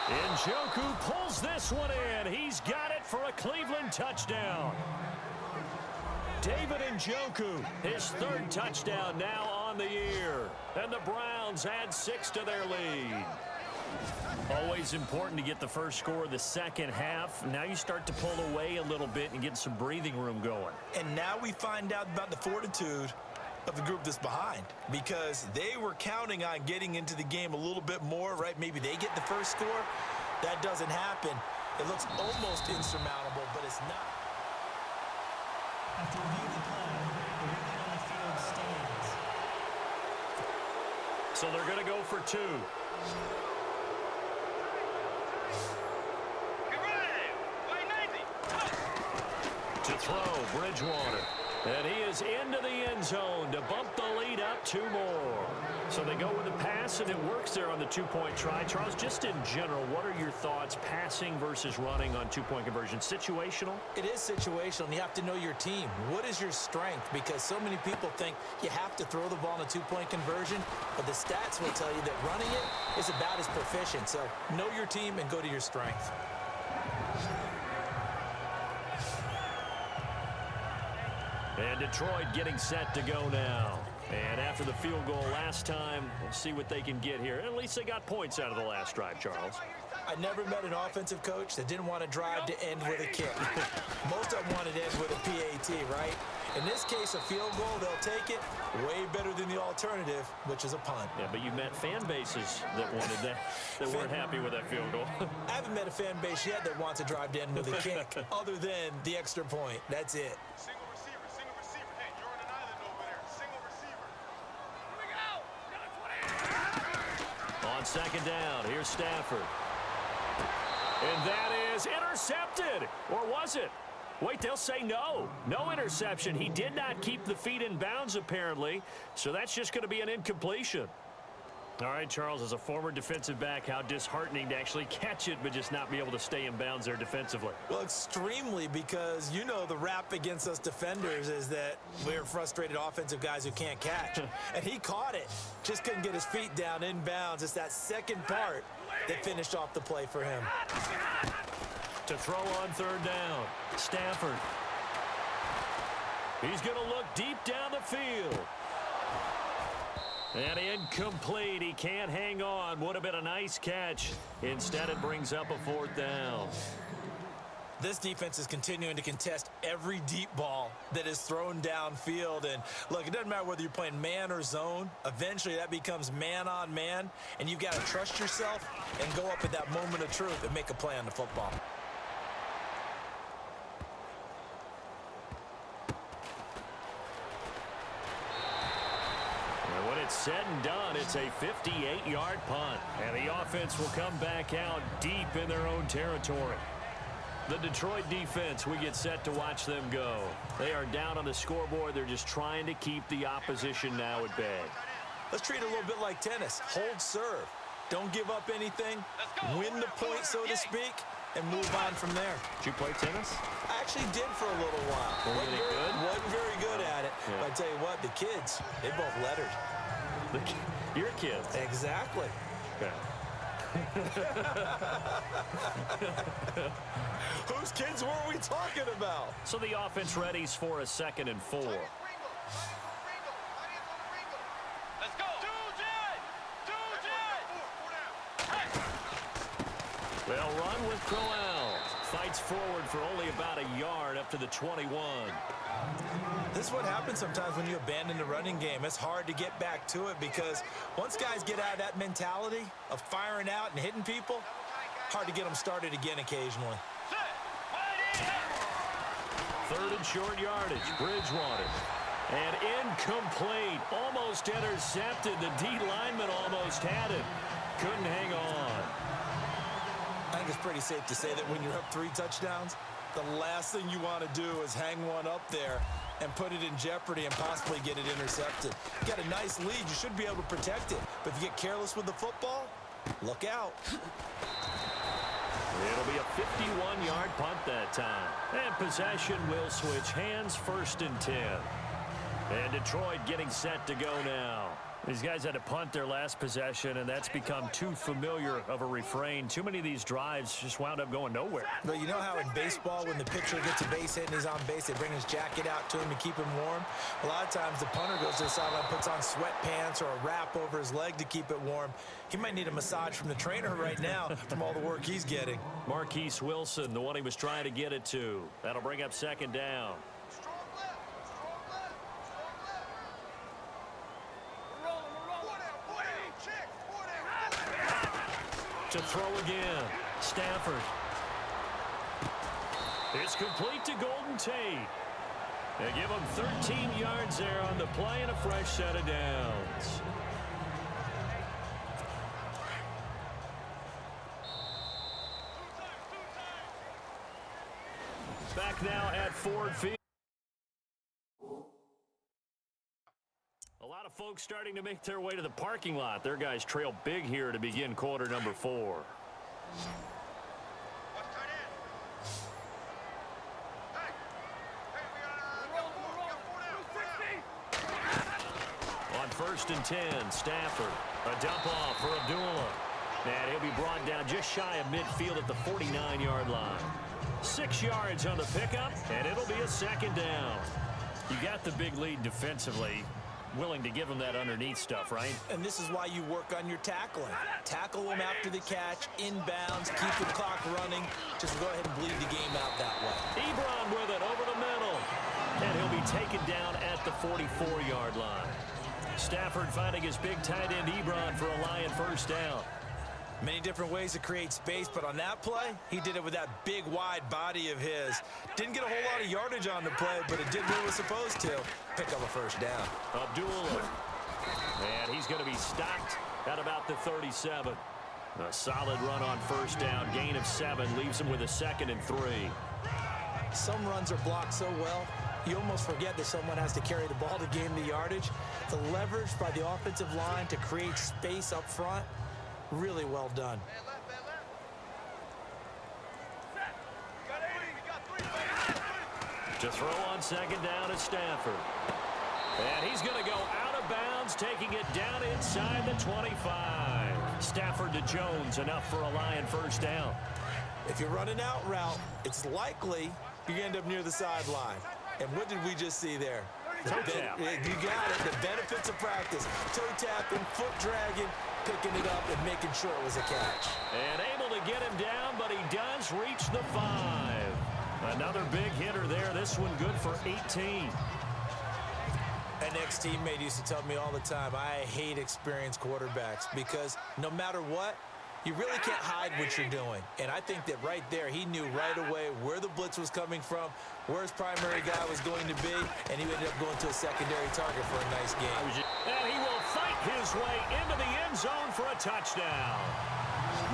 Njoku pulls this one in. He's got it for a Cleveland touchdown. David Njoku, his 3rd touchdown now on the year. And the Browns add 6 to their lead. Always important to get the first score of the second half. Now you start to pull away a little bit and get some breathing room going. And now we find out about the fortitude of the group that's behind, because they were counting on getting into the game a little bit more, right? Maybe they get the first score. That doesn't happen. It looks almost insurmountable, but it's not. After reviewing the play, the reading on the field stands. So they're going to go for 2. Get ready. Play 90. To throw, Bridgewater. And he is into the end zone to bump the lead up 2 more. So they go with the pass, and it works there on the 2-point try. Charles, just in general, what are your thoughts passing versus running on 2-point conversion? Situational? It is situational, and you have to know your team. What is your strength? Because so many people think you have to throw the ball in a 2-point conversion, but the stats will tell you that running it is about as proficient. So know your team and go to your strength. And Detroit getting set to go now. And after the field goal last time, we'll see what they can get here. At least they got points out of the last drive, Charles. I never met an offensive coach that didn't want to drive to end with a kick. Most of them wanted to end with a PAT, right? In this case, a field goal, they'll take it. Way better than the alternative, which is a punt. Yeah, but you met fan bases that wanted that, that weren't happy with that field goal. I haven't met a fan base yet that wants to drive to end with a kick, other than the extra point. That's it. Single receiver, single receiver. Hey, you're on an island over there. Single receiver. Here we go. Another 20. On second down, here's Stafford. And that is intercepted. Or was it? Wait, they'll say no. No interception. He did not keep the feet in bounds, apparently. So that's just going to be an incompletion. All right, Charles, as a former defensive back, how disheartening to actually catch it but just not be able to stay in bounds there defensively. Well, extremely, because you know the rap against us defenders is that we're frustrated offensive guys who can't catch. And he caught it. Just couldn't get his feet down in bounds. It's that second part that finished off the play for him. To throw on third down, Stafford. He's going to look deep down the field. And incomplete. He can't hang on. Would have been a nice catch. Instead, it brings up a fourth down. This defense is continuing to contest every deep ball that is thrown downfield. And look, it doesn't matter whether you're playing man or zone. Eventually, that becomes man on man. And you've got to trust yourself and go up at that moment of truth and make a play on the football. Said and done, it's a 58-yard punt. And the offense will come back out deep in their own territory. The Detroit defense, we get set to watch them go. They are down on the scoreboard. They're just trying to keep the opposition now at bay. Let's treat it a little bit like tennis. Hold serve. Don't give up anything. Win the point, so to speak, and move on from there. Did you play tennis? I actually did for a little while. Wasn't very good at it. Yeah. But I tell you what, the kids, they both lettered. Your kids. Exactly. Okay. Whose kids were we talking about? So the offense readies for a 2nd and 4. Let's go. They'll run with Crowell. Fights forward for only about a yard up to the 21. This is what happens sometimes when you abandon the running game. It's hard to get back to it because once guys get out of that mentality of firing out and hitting people, hard to get them started again occasionally. 3rd and short yardage. Bridgewater. And incomplete. Almost intercepted. The D lineman almost had it. Couldn't hang on. I think it's pretty safe to say that when you're up 3 touchdowns, the last thing you want to do is hang one up there and put it in jeopardy and possibly get it intercepted. You got a nice lead. You should be able to protect it. But if you get careless with the football, look out. It'll be a 51-yard punt that time. And possession will switch hands, 1st and 10. And Detroit getting set to go now. These guys had to punt their last possession, and that's become too familiar of a refrain. Too many of these drives just wound up going nowhere. But you know how in baseball, when the pitcher gets a base hit and he's on base, they bring his jacket out to him to keep him warm? A lot of times the punter goes to the sideline, puts on sweatpants or a wrap over his leg to keep it warm. He might need a massage from the trainer right now from all the work he's getting. Marquise Wilson, the one he was trying to get it to. That'll bring up 2nd down. To throw again, Stafford. It's complete to Golden Tate. They give him 13 yards there on the play and a fresh set of downs. Back now at Ford Field. A lot of folks starting to make their way to the parking lot. Their guys trail big here to begin quarter number 4. On 1st and 10, Stafford. A dump off for Abdullah. And he'll be brought down just shy of midfield at the 49-yard line. 6 yards on the pickup, and it'll be a 2nd down. You got the big lead defensively, willing to give them that underneath stuff, right? And this is why you work on your tackling. Tackle them after the catch, inbounds, keep the clock running. Just go ahead and bleed the game out that way. Ebron with it over the middle. And he'll be taken down at the 44-yard line. Stafford finding his big tight end Ebron for a Lion first down. Many different ways to create space, but on that play, he did it with that big, wide body of his. Didn't get a whole lot of yardage on the play, but it did what it was supposed to. Pick up a first down. Abdullah. And he's going to be stopped at about the 37. A solid run on first down. Gain of 7 leaves him with a 2nd and 3. Some runs are blocked so well, you almost forget that someone has to carry the ball to gain the yardage. The leverage by the offensive line to create space up front, really well done. To throw on second down is Stafford. And he's going to go out of bounds, taking it down inside the 25. Stafford to Jones, enough for a Lion first down. If you're running out route, it's likely you're going to end up near the sideline. And what did we just see there? Toe tap. You got it. The benefits of practice. Toe tapping, foot dragging, picking it up, and making sure it was a catch. And able to get him down, but he does reach the 5. Another big hitter there. This one good for 18. An ex-teammate used to tell me all the time, I hate experienced quarterbacks because no matter what, you really can't hide what you're doing. And I think that right there, he knew right away where the blitz was coming from, where his primary guy was going to be, and he ended up going to a secondary target for a nice game. And he will fight his way into the end zone for a touchdown.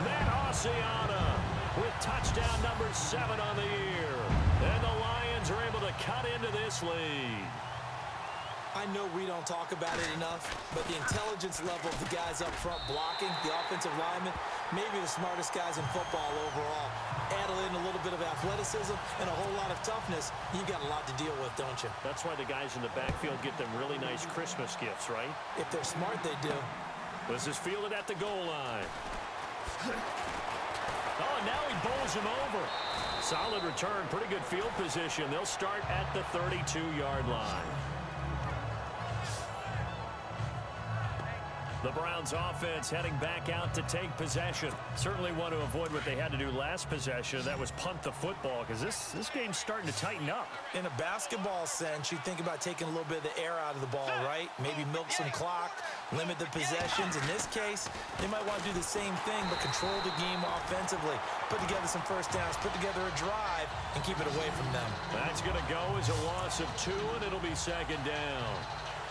Matt Oceana with touchdown number 7 on the year. And the Lions are able to cut into this lead. I know we don't talk about it enough, but the intelligence level of the guys up front blocking, the offensive linemen, maybe the smartest guys in football overall. Add in a little bit of athleticism and a whole lot of toughness, you got a lot to deal with, don't you? That's why the guys in the backfield get them really nice Christmas gifts, right? If they're smart, they do. This is fielded at the goal line. Oh, and now he bowls him over. Solid return, pretty good field position. They'll start at the 32-yard line. The Browns offense heading back out to take possession. Certainly want to avoid what they had to do last possession. That was punt the football, because this game's starting to tighten up. In a basketball sense, you think about taking a little bit of the air out of the ball, right? Maybe milk some clock, limit the possessions. In this case, they might want to do the same thing, but control the game offensively. Put together some first downs, put together a drive, and keep it away from them. That's going to go as a loss of 2, and it'll be second down.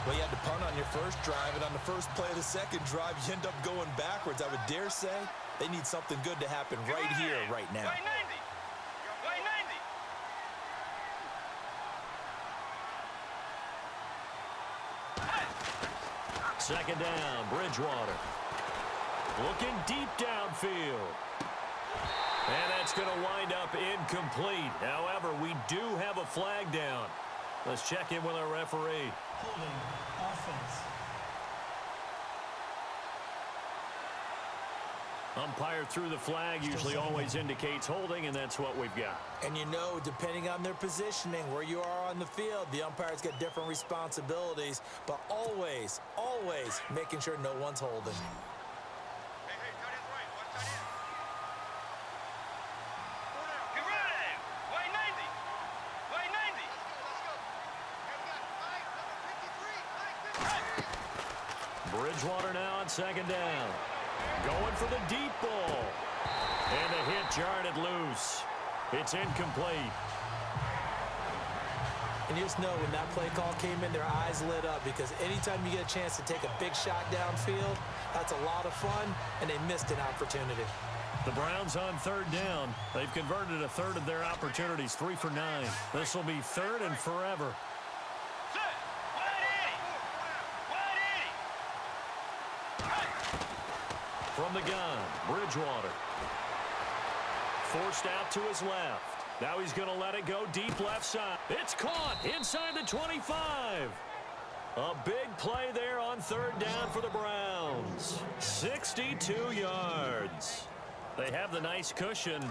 Well, you had to punt on your first drive, and on the first play of the second drive, you end up going backwards. I would dare say they need something good to happen right here, right now. Play 90. Play 90. Second down, Bridgewater. Looking deep downfield. And that's going to wind up incomplete. However, we do have a flag down. Let's check in with our referee. Holding offense. Umpire threw the flag, usually always indicates holding, and that's what we've got. And you know, depending on their positioning, where you are on the field, the umpire's got different responsibilities, but always, always making sure no one's holding. Hey, tight end's right. Watch tight end. Get ready. Play 90. Play 90. Bridgewater now on second down. Going for the deep ball. And the hit jarred it loose. It's incomplete. And you just know when that play call came in, their eyes lit up because anytime you get a chance to take a big shot downfield, that's a lot of fun, and they missed an opportunity. The Browns on third down. They've converted a third of their opportunities, 3 for 9. This will be third and forever. Set. 180. 180. From the gun, Bridgewater. Forced out to his left. Now he's going to let it go deep left side. It's caught inside the 25. A big play there on third down for the Browns. 62 yards. They have the nice cushion.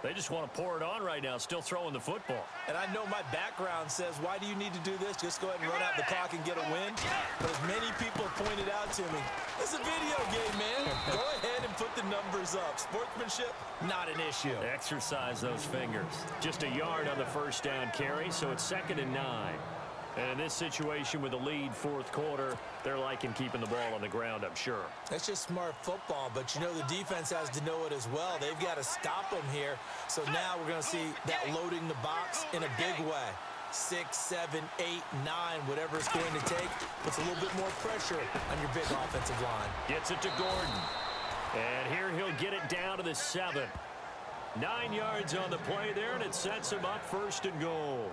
They just want to pour it on right now, still throwing the football. And I know my background says, why do you need to do this? Just go ahead and run out the clock and get a win. But as many people have pointed out to me, it's a video game, man. Go ahead and put the numbers up. Sportsmanship, not an issue. Exercise those fingers. Just a yard on the first down carry, so it's 2nd and 9. And in this situation with the lead fourth quarter, they're liking keeping the ball on the ground, I'm sure. That's just smart football, but you know the defense has to know it as well. They've got to stop them here. So now we're going to see that loading the box in a big way. 6, 7, 8, 9, whatever it's going to take, puts a little bit more pressure on your big offensive line. Gets it to Gordon. And here he'll get it down to the 7. 9 yards on the play there, and it sets him up 1st and goal.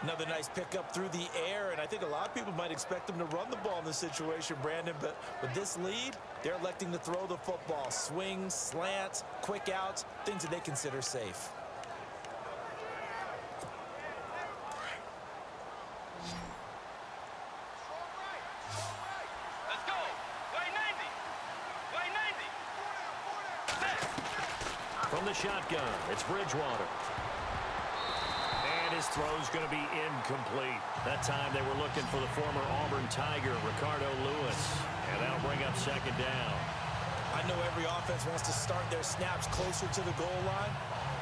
Another nice pickup through the air, and I think a lot of people might expect them to run the ball in this situation, Brandon, but with this lead, they're electing to throw the football. Swings, slants, quick outs, things that they consider safe. Let's go. Way 90. Way 90. From the shotgun, it's Bridgewater. His throw's going to be incomplete. That time they were looking for the former Auburn Tiger, Ricardo Lewis. And that'll bring up 2nd down. I know every offense wants to start their snaps closer to the goal line,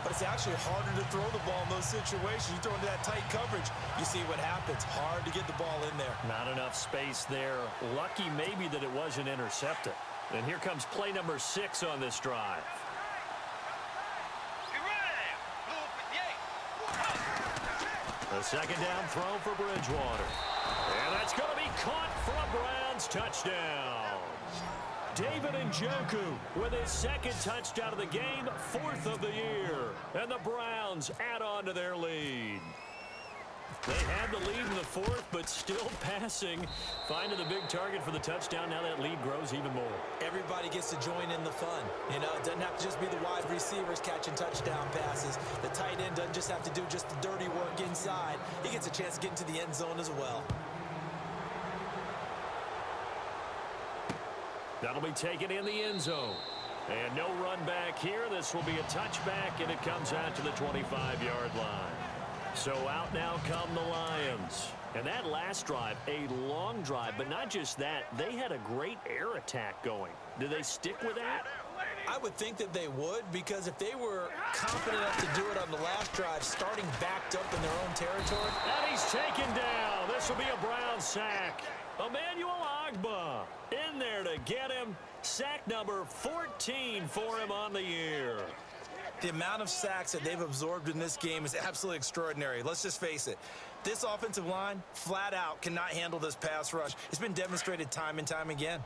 but it's actually harder to throw the ball in those situations. You throw into that tight coverage, you see what happens. Hard to get the ball in there. Not enough space there. Lucky maybe that it wasn't intercepted. And here comes play number 6 on this drive. The 2nd down throw for Bridgewater. And that's going to be caught for a Browns touchdown. David Njoku with his 2nd touchdown of the game, 4th of the year. And the Browns add on to their lead. They had the lead in the 4th, but still passing. Finding the big target for the touchdown. Now that lead grows even more. Everybody gets to join in the fun. You know, it doesn't have to just be the wide receivers catching touchdown passes. The tight end doesn't just have to do just the dirty work inside. He gets a chance to get into the end zone as well. That'll be taken in the end zone. And no run back here. This will be a touchback, and it comes out to the 25-yard line. So out now come the Lions. And that last drive, a long drive, but not just that. They had a great air attack going. Do they stick with that? I would think that they would, because if they were confident enough to do it on the last drive, starting backed up in their own territory. And he's taken down. This will be a Brown sack. Emmanuel Ogbah in there to get him. Sack number 14 for him on the year. The amount of sacks that they've absorbed in this game is absolutely extraordinary. Let's just face it. This offensive line, flat out, cannot handle this pass rush. It's been demonstrated time and time again.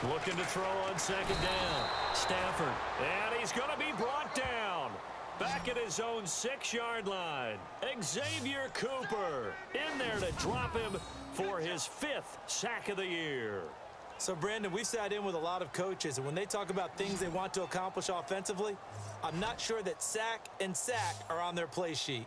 Looking to throw on 2nd down. Stafford. And he's going to be brought down. Back at his own 6-yard line. Xavier Cooper in there to drop him for his 5th sack of the year. So, Brandon, we've sat in with a lot of coaches, and when they talk about things they want to accomplish offensively, I'm not sure that sack and sack are on their play sheet.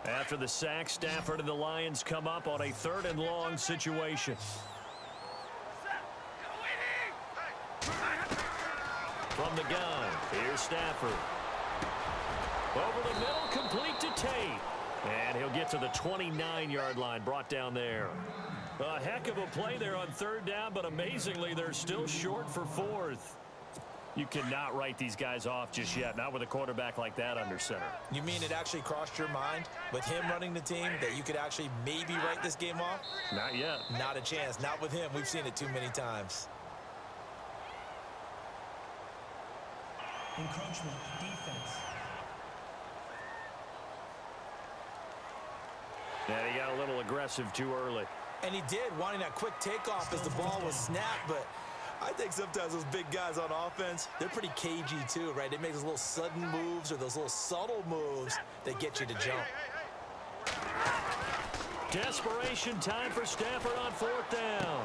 After the sack, Stafford and the Lions come up on a 3rd and long situation. From the gun, here's Stafford. Over the middle, complete to Tate. And he'll get to the 29-yard line, brought down there. A heck of a play there on 3rd down, but amazingly, they're still short for 4th. You cannot write these guys off just yet, not with a quarterback like that under center. You mean it actually crossed your mind, with him running the team, that you could actually maybe write this game off? Not yet. Not a chance. Not with him. We've seen it too many times. Encroachment, defense. And he got a little aggressive too early. And he did, wanting that quick takeoff as the ball was snapped, but I think sometimes those big guys on offense, they're pretty cagey too, right? They make those little sudden moves or those little subtle moves that get you to jump. Desperation time for Stafford on 4th down.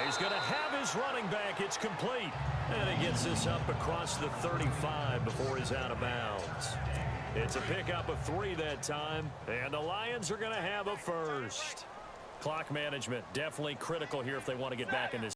He's going to have his running back. It's complete. And he gets this up across the 35 before he's out of bounds. It's a pickup of 3 that time, and the Lions are going to have a first. Clock management definitely critical here if they want to get back in this.